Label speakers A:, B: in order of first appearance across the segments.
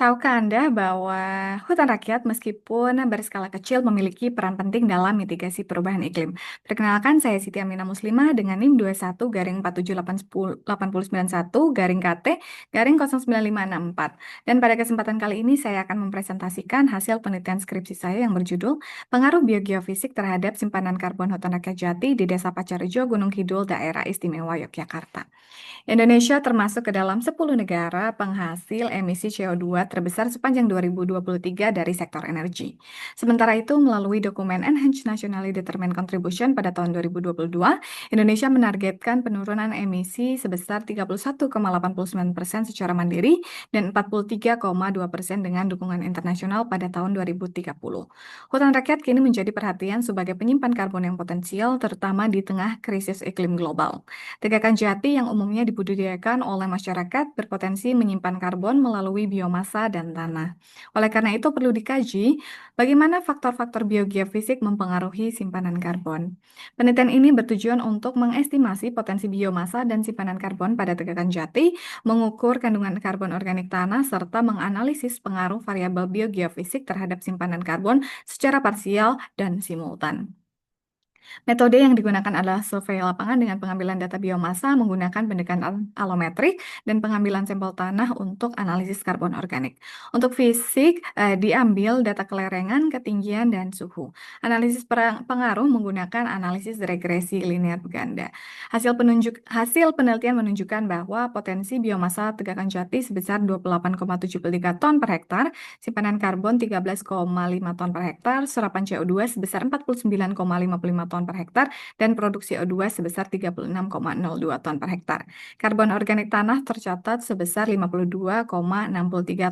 A: Tahukah Anda bahwa hutan rakyat meskipun berskala kecil memiliki peran penting dalam mitigasi perubahan iklim? Perkenalkan, saya Siti Aminah Muslimah dengan NIM 21 garing 47891 garing KT garing 09564. Dan pada kesempatan kali ini saya akan mempresentasikan hasil penelitian skripsi saya yang berjudul Pengaruh Biogeofisik terhadap Simpanan Karbon Hutan Rakyat Jati di Desa Pacarejo, Gunung Kidul, Daerah Istimewa Yogyakarta. Indonesia termasuk ke dalam 10 negara penghasil emisi CO2 terbesar sepanjang 2023 dari sektor energi. Sementara itu, melalui dokumen Enhanced Nationally Determined Contribution pada tahun 2022, Indonesia menargetkan penurunan emisi sebesar 31,89% secara mandiri dan 43,2% dengan dukungan internasional pada tahun 2030. Hutan rakyat kini menjadi perhatian sebagai penyimpan karbon yang potensial, terutama di tengah krisis iklim global. Tegakan jati yang umumnya dibudidayakan oleh masyarakat berpotensi menyimpan karbon melalui biomasa dan tanah. Oleh karena itu perlu dikaji bagaimana faktor-faktor biogeofisik mempengaruhi simpanan karbon. Penelitian ini bertujuan untuk mengestimasi potensi biomasa dan simpanan karbon pada tegakan jati, mengukur kandungan karbon organik tanah, serta menganalisis pengaruh variabel biogeofisik terhadap simpanan karbon secara parsial dan simultan. Metode yang digunakan adalah survei lapangan dengan pengambilan data biomasa menggunakan pendekatan alometrik dan pengambilan sampel tanah untuk analisis karbon organik. Untuk fisik, diambil data kelerengan, ketinggian, dan suhu. Analisis pengaruh menggunakan analisis regresi linear ganda. Hasil penelitian menunjukkan bahwa potensi biomasa tegakan jati sebesar 28,73 ton per hektar, simpanan karbon 13,5 ton per hektar, serapan CO2 sebesar 49,55 ton per hektar, dan produksi CO2 sebesar 36,02 ton per hektar. Karbon organik tanah tercatat sebesar 52,63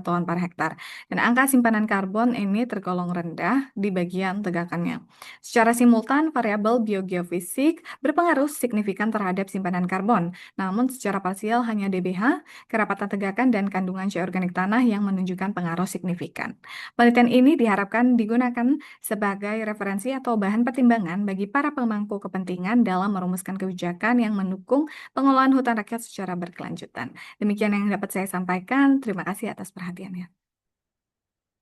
A: ton per hektar, dan angka simpanan karbon ini tergolong rendah di bagian tegakannya. Secara simultan, variabel biogeofisik berpengaruh signifikan terhadap simpanan karbon, namun secara parsial hanya dBH, kerapatan tegakan, dan kandungan C organik tanah yang menunjukkan pengaruh signifikan. Penelitian ini diharapkan digunakan sebagai referensi atau bahan pertimbangan bagi para pemangku kepentingan dalam merumuskan kebijakan yang mendukung pengelolaan hutan rakyat secara berkelanjutan. Demikian yang dapat saya sampaikan. Terima kasih atas perhatiannya.